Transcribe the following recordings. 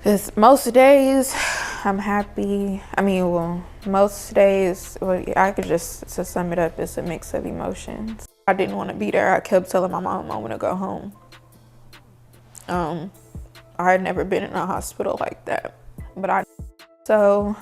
Cause most days I'm happy. I mean, well, most days, well, I could just, to sum it up, it's a mix of emotions. I didn't want to be there. I kept telling my mom I want to go home. Um, I had never been in a hospital like that, but so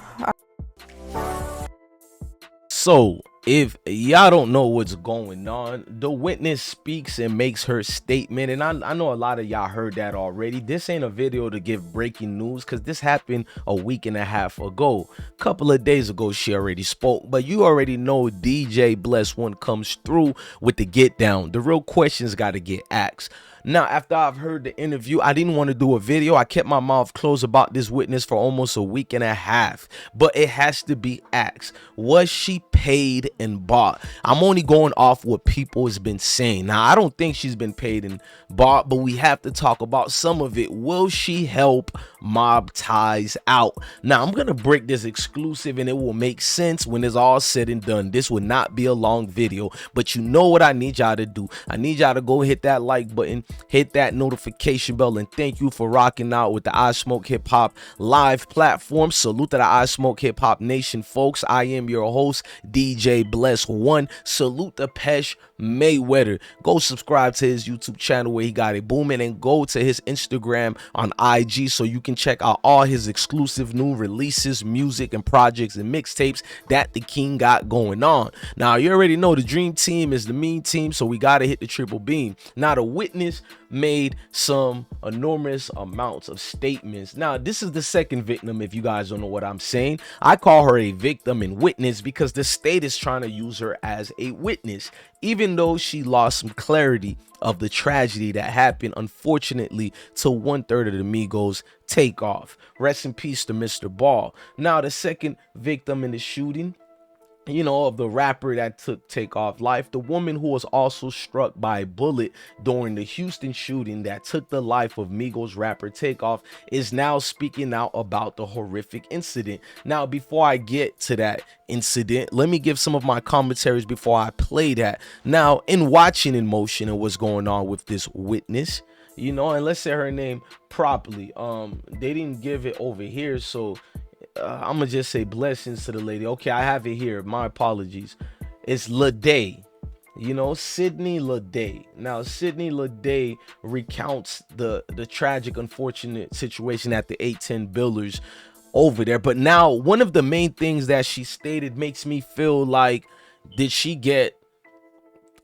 So, if y'all don't know what's going on, the witness speaks and makes her statement. And I know a lot of y'all heard that already. This ain't a video to give breaking news because this happened a week and a half ago. A couple of days ago, she already spoke. But you already know DJ Bless One comes through with the get down. The real questions got to get asked. Now, after I've heard the interview, I didn't want to do a video. I kept my mouth closed about this witness for almost a week and a half. But it has to be asked. Was she paid and bought? I'm only going off what people has been saying. Now, I don't think she's been paid and bought, but we have to talk about some of it. Will she help Mob Ties out? Now, I'm going to break this exclusive and it will make sense when it's all said and done. This would not be a long video, but you know what I need y'all to do. I need y'all to go hit that like button, hit that notification bell, and thank you for rocking out with the I Smoke Hip Hop live platform. Salute to the I Smoke Hip Hop Nation, folks. I am your host, DJ Bless One. Salute to Pesh Mayweather. Go subscribe to his YouTube channel where he got it booming, and go to his Instagram on IG so you can check out all his exclusive new releases, music, and projects and mixtapes that the king got going on. Now, you already know the dream team is the mean team, so we got to hit the triple beam. Now, the witness made some enormous amounts of statements. Now, this is the second victim, if you guys don't know what I'm saying. I call her a victim and witness because the state is trying to use her as a witness, even though she lost some clarity of the tragedy that happened, unfortunately, to 1/3 of the Migos Takeoff. Rest in peace to Mr. Ball. Now, the second victim in the shooting, of the rapper that took Takeoff life, the woman who was also struck by a bullet during the Houston shooting that took the life of Migos rapper Takeoff, is now speaking out about the horrific incident. Now, before I get to that incident, let me give some of my commentaries before I play that. Now, in watching In Motion and what's going on with this witness, and let's say her name properly, they didn't give it over here, so I'm gonna just say blessings to the lady. Okay, I have it here. My apologies. It's Leday. Sydney Leday. Now, Sydney Leday recounts the tragic, unfortunate situation at the 810 Builders over there. But now, one of the main things that she stated makes me feel like, did she get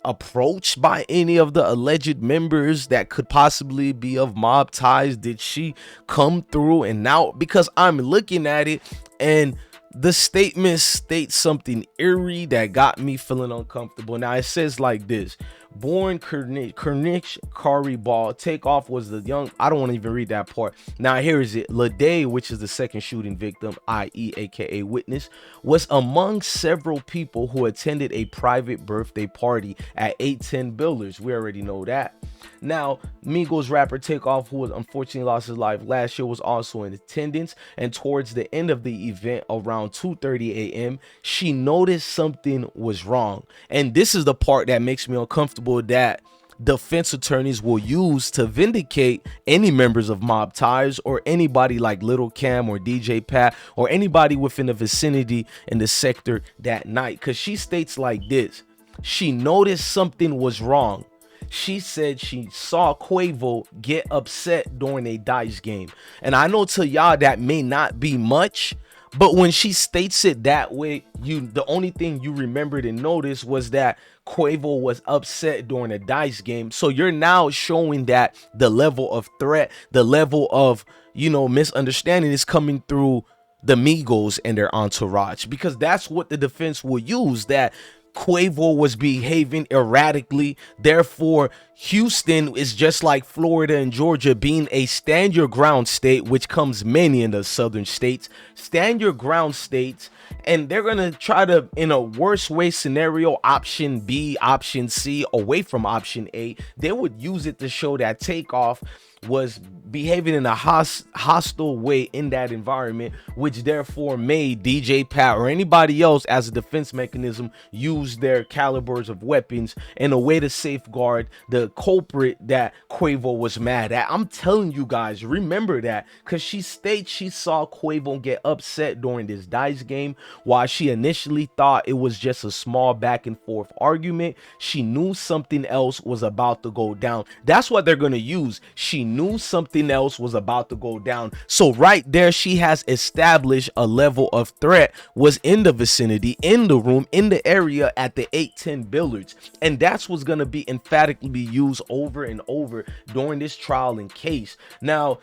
approached by any of the alleged members that could possibly be of mob ties? Did she come through? And now, because I'm looking at it and the statement states something eerie that got me feeling uncomfortable. Now, it says like this: born Kernish Kari Ball, Takeoff was the young, I don't want to even read that part. Now, here is it. Leday, which is the second shooting victim, i.e. aka witness, was among several people who attended a private birthday party at 810 Builders. We already know that. Now, Migos rapper Takeoff, who was unfortunately lost his life last year, was also in attendance, and towards the end of the event, around 2:30 a.m., she noticed something was wrong. And this is the part that makes me uncomfortable, that defense attorneys will use to vindicate any members of mob ties or anybody like Little Cam or DJ Pat or anybody within the vicinity in the sector that night. Because she states like this: she noticed something was wrong. She said she saw QUAVO get upset during a dice game. And I know to y'all that may not be much, but when she states it that way, the only thing you remembered and noticed was that QUAVO was upset during a dice game. So you're now showing that the level of threat, the level of, misunderstanding is coming through the Migos and their entourage, because that's what the defense will use, that QUAVO was behaving erratically. Therefore, Houston is just like Florida and Georgia, being a stand your ground state, which comes many in the southern states, stand your ground states, and they're gonna try to, in a worst way scenario, option B, option C, away from option A, they would use it to show that Takeoff was behaving in a hostile way in that environment, which therefore made DJ Pat or anybody else as a defense mechanism use their calibers of weapons in a way to safeguard the culprit that QUAVO was mad at. I'm telling you guys, remember that, because she states she saw QUAVO get upset during this dice game. While she initially thought it was just a small back and forth argument, she knew something else was about to go down. That's what they're going to use. She knew something else was about to go down. So right there, she has established a level of threat was in the vicinity, in the room, in the area at the 810 billiards. And that's what's going to be emphatically used over and over during this trial and case. Now,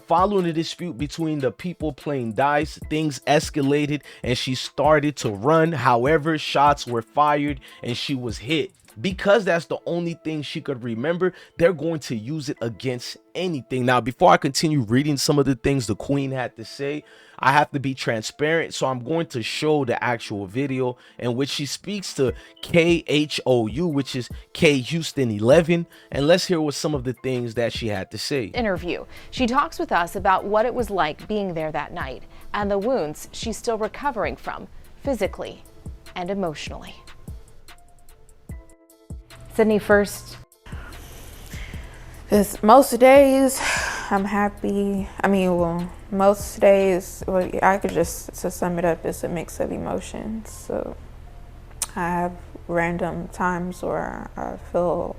following the dispute between the people playing dice, things escalated and she started to run. However, shots were fired and she was hit. Because that's the only thing she could remember, they're going to use it against anything. Now, before I continue reading some of the things the queen had to say, I have to be transparent, so I'm going to show the actual video in which she speaks to KHOU, which is K Houston 11, and let's hear what some of the things that she had to say. Interview. She talks with us about what it was like being there that night and the wounds she's still recovering from, physically and emotionally. Sydney, first. Most days I'm happy. I mean, well, most days, well, I could just, to sum it up, it's a mix of emotions. So I have random times where I feel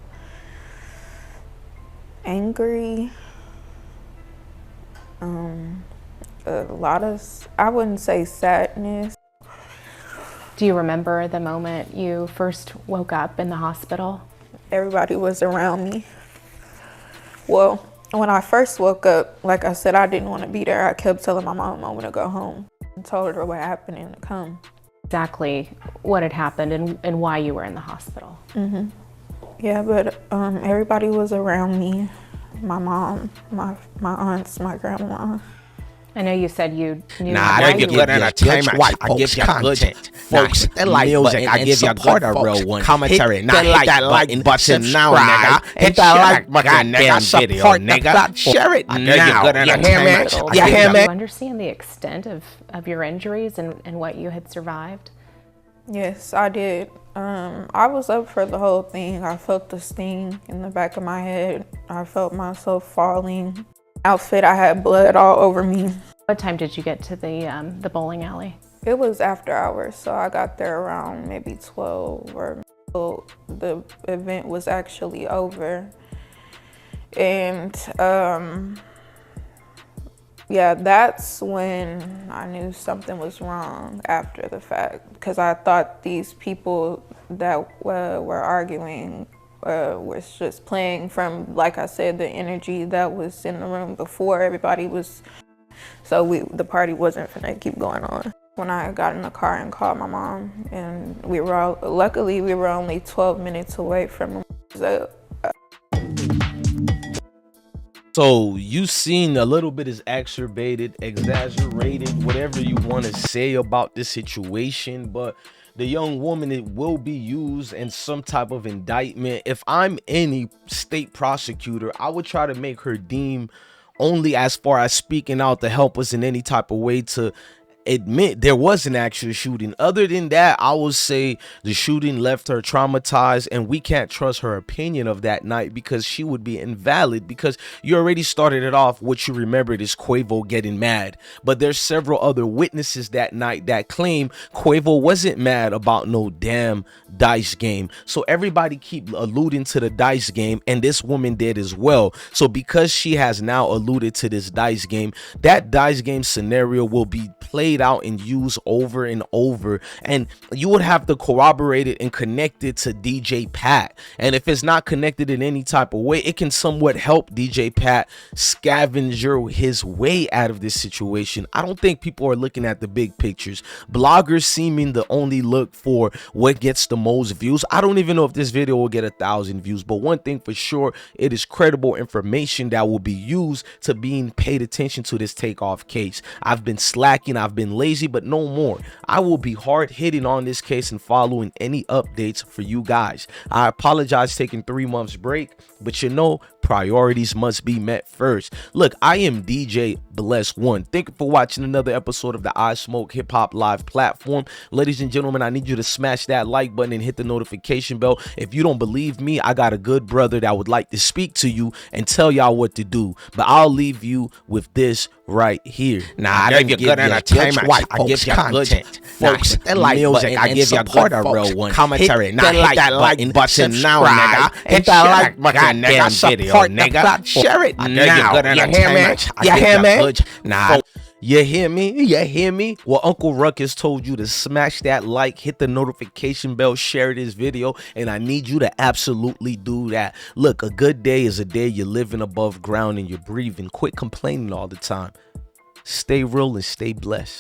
angry. A lot of, I wouldn't say sadness. Do you remember the moment you first woke up in the hospital? Everybody was around me. Well, when I first woke up, like I said, I didn't want to be there. I kept telling my mom I want to go home. I told her what happened and to come. Exactly what had happened and why you were in the hospital. Yeah, but everybody was around me. My mom, my aunts, my grandma. I know you said you knew. Nah, I give you good entertainment. I give you content. Folks, hit the like button. I give you good folks commentary. Now hit that like button now, nigga. Hit that like button, nigga. Support nigga. Share it now. You hear me? You hear Do me? you understand the extent of your injuries and what you had survived? Yes, I did. I was up for the whole thing. I felt the sting in the back of my head. I felt myself falling. Outfit, I had blood all over me. What time did you get to the bowling alley? It was after hours, so I got there around maybe 12 or so. The event was actually over. And yeah, that's when I knew something was wrong after the fact, because I thought these people that were arguing was just playing from, like I said, the energy that was in the room before. Everybody was, so the party wasn't gonna keep going on. When I got in the car and called my mom, and luckily we were only 12 minutes away from them. So you seen a little bit is exacerbated, exaggerated, whatever you want to say about this situation, but the young woman, it will be used in some type of indictment. If I'm any state prosecutor, I would try to make her deem only as far as speaking out to help us in any type of way to admit there was an actual shooting. Other than that, I would say the shooting left her traumatized, and we can't trust her opinion of that night because she would be invalid, because you already started it off. What you remembered is QUAVO getting mad, but there's several other witnesses that night that claim QUAVO wasn't mad about no damn dice game. So everybody keep alluding to the dice game, and this woman did as well. So because she has now alluded to this dice game, that dice game scenario will be played out and used over and over, and you would have to corroborate it and connect it to DJ Pat. And if it's not connected in any type of way, it can somewhat help DJ Pat scavenger his way out of this situation. I don't think people are looking at the big pictures. Bloggers seeming to only look for what gets the most views. I don't even know if this video will get 1,000 views, but one thing for sure, it is credible information that will be used to being paid attention to this Takeoff case. I've been slacking, I've been lazy, but no more. I will be hard hitting on this case and following any updates for you guys. I apologize taking 3 months break, but you know, Priorities must be met first. Look, I am DJ Bless One. Thank you for watching another episode of the I Smoke Hip Hop Live platform. Ladies and gentlemen, I need you to smash that like button and hit the notification bell. If you don't believe me, I got a good brother that would like to speak to you and tell y'all what to do. But I'll leave you with this right here. Nah, I give you good entertainment. I give you content. Folks, that like music. I give you good real one. Commentary. Now hit that like button now, nigga. Hit that like button, nigga. Support, nigga. Share it now. You hear me? You hear me? Nah. You hear me? You hear me? Well, Uncle Ruckus told you to smash that like, hit the notification bell, share this video, and I need you to absolutely do that. Look, a good day is a day you're living above ground and you're breathing. Quit complaining all the time. Stay real and stay blessed.